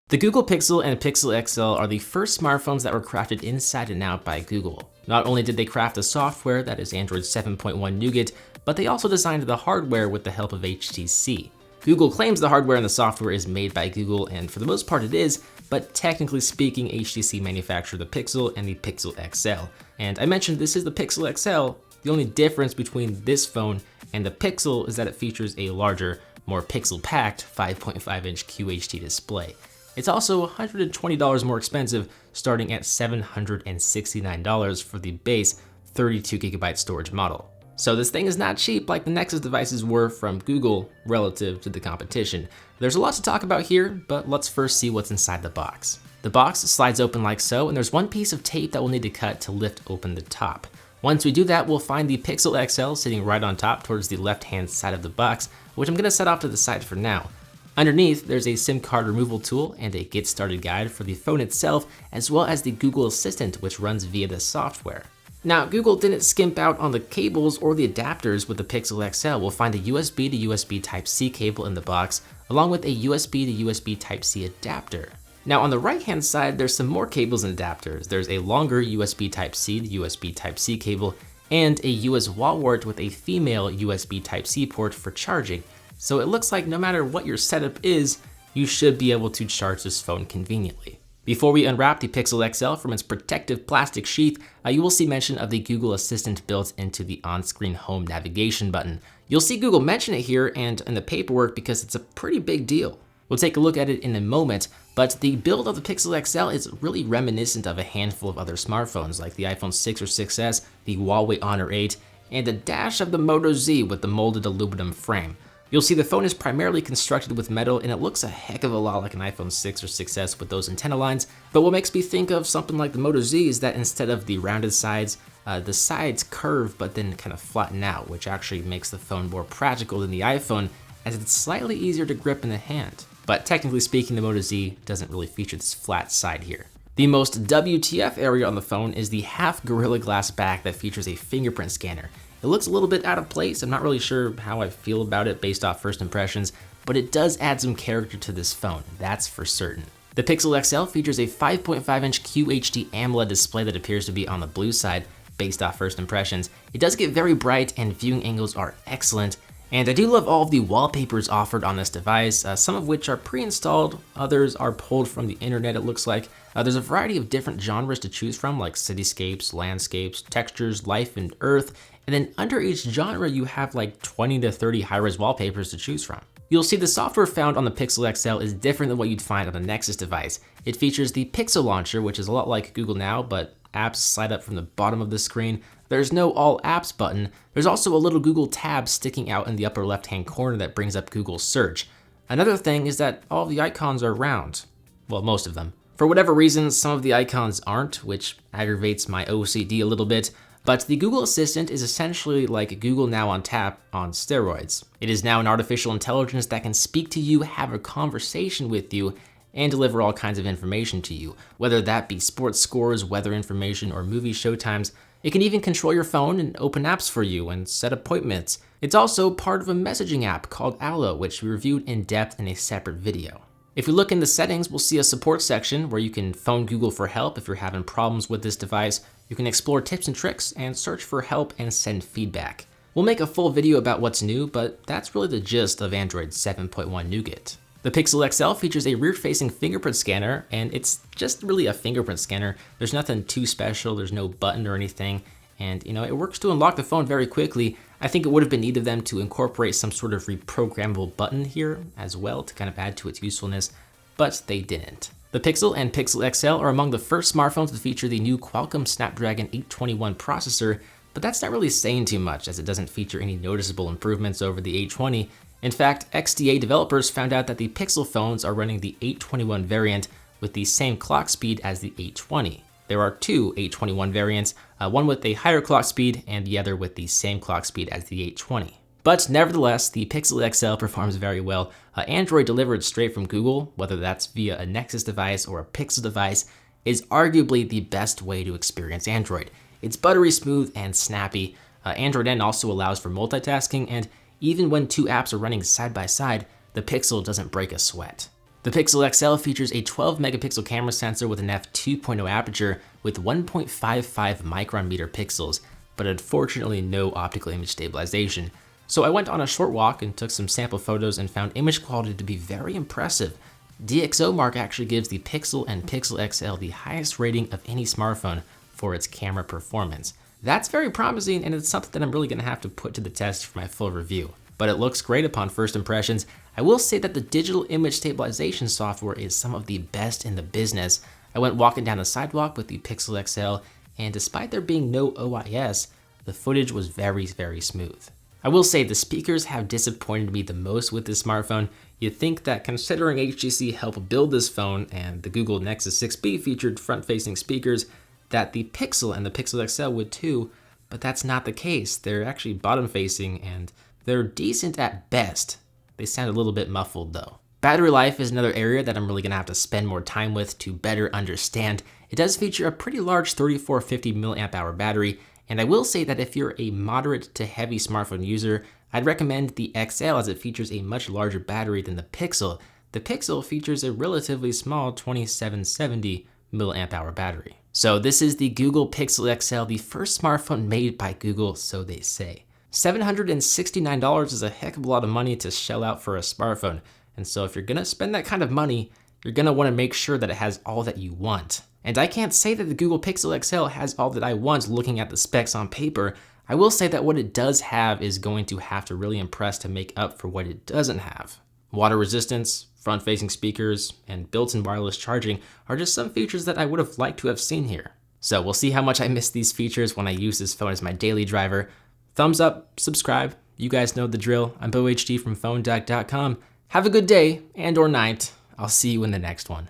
The Google Pixel and Pixel XL are the first smartphones that were crafted inside and out by Google. Not only did they craft the software, that is Android 7.1 Nougat, but they also designed the hardware with the help of HTC. Google claims the hardware and the software is made by Google, and for the most part it is, but technically speaking, HTC manufactured the Pixel and the Pixel XL. And I mentioned this is the Pixel XL. The only difference between this phone and the Pixel is that it features a larger, more pixel-packed 5.5-inch QHD display. It's also $120 more expensive, starting at $769 for the base 32GB storage model. So this thing is not cheap like the Nexus devices were from Google relative to the competition. There's a lot to talk about here, but let's first see what's inside the box. The box slides open like so, and there's one piece of tape that we'll need to cut to lift open the top. Once we do that, we'll find the Pixel XL sitting right on top towards the left-hand side of the box, which I'm gonna set off to the side for now. Underneath, there's a SIM card removal tool and a get started guide for the phone itself, as well as the Google Assistant, which runs via the software. Now, Google didn't skimp out on the cables or the adapters with the Pixel XL. We'll find a USB to USB Type-C cable in the box, along with a USB to USB Type-C adapter. Now, on the right-hand side, there's some more cables and adapters. There's a longer USB Type-C to USB Type-C cable, and a US wall wart with a female USB Type-C port for charging. So it looks like no matter what your setup is, you should be able to charge this phone conveniently. Before we unwrap the Pixel XL from its protective plastic sheath, you will see mention of the Google Assistant built into the on-screen home navigation button. You'll see Google mention it here and in the paperwork because it's a pretty big deal. We'll take a look at it in a moment, but the build of the Pixel XL is really reminiscent of a handful of other smartphones like the iPhone 6 or 6S, the Huawei Honor 8, and a dash of the Moto Z with the molded aluminum frame. You'll see the phone is primarily constructed with metal, and it looks a heck of a lot like an iPhone 6 or 6S with those antenna lines, but what makes me think of something like the Moto Z is that instead of the rounded sides, the sides curve but then kind of flatten out, which actually makes the phone more practical than the iPhone, as it's slightly easier to grip in the hand. But technically speaking, the Moto Z doesn't really feature this flat side here. The most WTF area on the phone is the half Gorilla Glass back that features a fingerprint scanner. It looks a little bit out of place. I'm not really sure how I feel about it based off first impressions, but it does add some character to this phone, that's for certain. The Pixel XL features a 5.5-inch QHD AMOLED display that appears to be on the blue side based off first impressions. It does get very bright and viewing angles are excellent, and I do love all of the wallpapers offered on this device, some of which are pre-installed, others are pulled from the internet it looks like. There's a variety of different genres to choose from like cityscapes, landscapes, textures, life and earth, and then under each genre you have like 20 to 30 high-res wallpapers to choose from. You'll see the software found on the Pixel XL is different than what you'd find on a Nexus device. It features the Pixel Launcher, which is a lot like Google Now, but apps slide up from the bottom of the screen. There's no All Apps button. There's also a little Google tab sticking out in the upper left-hand corner that brings up Google Search. Another thing is that all the icons are round. Well, most of them. For whatever reason, some of the icons aren't, which aggravates my OCD a little bit. But the Google Assistant is essentially like Google Now on tap on steroids. It is now an artificial intelligence that can speak to you, have a conversation with you, and deliver all kinds of information to you, whether that be sports scores, weather information, or movie showtimes. It can even control your phone and open apps for you and set appointments. It's also part of a messaging app called Allo, which we reviewed in depth in a separate video. If we look in the settings, we'll see a support section where you can phone Google for help if you're having problems with this device. You can explore tips and tricks and search for help and send feedback. We'll make a full video about what's new, but that's really the gist of Android 7.1 Nougat. The Pixel XL features a rear-facing fingerprint scanner, and it's just really a fingerprint scanner. There's nothing too special, there's no button or anything, and it works to unlock the phone very quickly. I think it would have been neat of them to incorporate some sort of reprogrammable button here as well to kind of add to its usefulness, but they didn't. The Pixel and Pixel XL are among the first smartphones to feature the new Qualcomm Snapdragon 821 processor, but that's not really saying too much as it doesn't feature any noticeable improvements over the 820. In fact, XDA developers found out that the Pixel phones are running the 821 variant with the same clock speed as the 820. There are two 821 variants, one with a higher clock speed and the other with the same clock speed as the 820. But nevertheless, the Pixel XL performs very well. Android delivered straight from Google, whether that's via a Nexus device or a Pixel device, is arguably the best way to experience Android. It's buttery smooth and snappy. Android N also allows for multitasking, and even when two apps are running side by side, the Pixel doesn't break a sweat. The Pixel XL features a 12 megapixel camera sensor with an f2.0 aperture with 1.55 micron meter pixels, but unfortunately no optical image stabilization. So I went on a short walk and took some sample photos and found image quality to be very impressive. DxOMark actually gives the Pixel and Pixel XL the highest rating of any smartphone for its camera performance. That's very promising, and it's something that I'm really gonna have to put to the test for my full review. But it looks great upon first impressions. I will say that the digital image stabilization software is some of the best in the business. I went walking down the sidewalk with the Pixel XL, and despite there being no OIS, the footage was very, very smooth. I will say the speakers have disappointed me the most with this smartphone. You'd think that considering HTC helped build this phone and the Google Nexus 6B featured front-facing speakers, that the Pixel and the Pixel XL would too, but that's not the case. They're actually bottom-facing and they're decent at best. They sound a little bit muffled though. Battery life is another area that I'm really gonna have to spend more time with to better understand. It does feature a pretty large 3450 mAh battery, and I will say that if you're a moderate to heavy smartphone user, I'd recommend the XL as it features a much larger battery than the Pixel. The Pixel features a relatively small 2770 mAh battery. So this is the Google Pixel XL, the first smartphone made by Google, so they say. $769 is a heck of a lot of money to shell out for a smartphone. And so if you're gonna spend that kind of money, you're gonna wanna make sure that it has all that you want. And I can't say that the Google Pixel XL has all that I want looking at the specs on paper. I will say that what it does have is going to have to really impress to make up for what it doesn't have. Water resistance, front-facing speakers, and built-in wireless charging are just some features that I would have liked to have seen here. So we'll see how much I miss these features when I use this phone as my daily driver. Thumbs up, subscribe, you guys know the drill. I'm QHD from PhoneDoc.com. Have a good day and or night. I'll see you in the next one.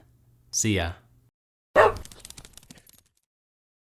See ya.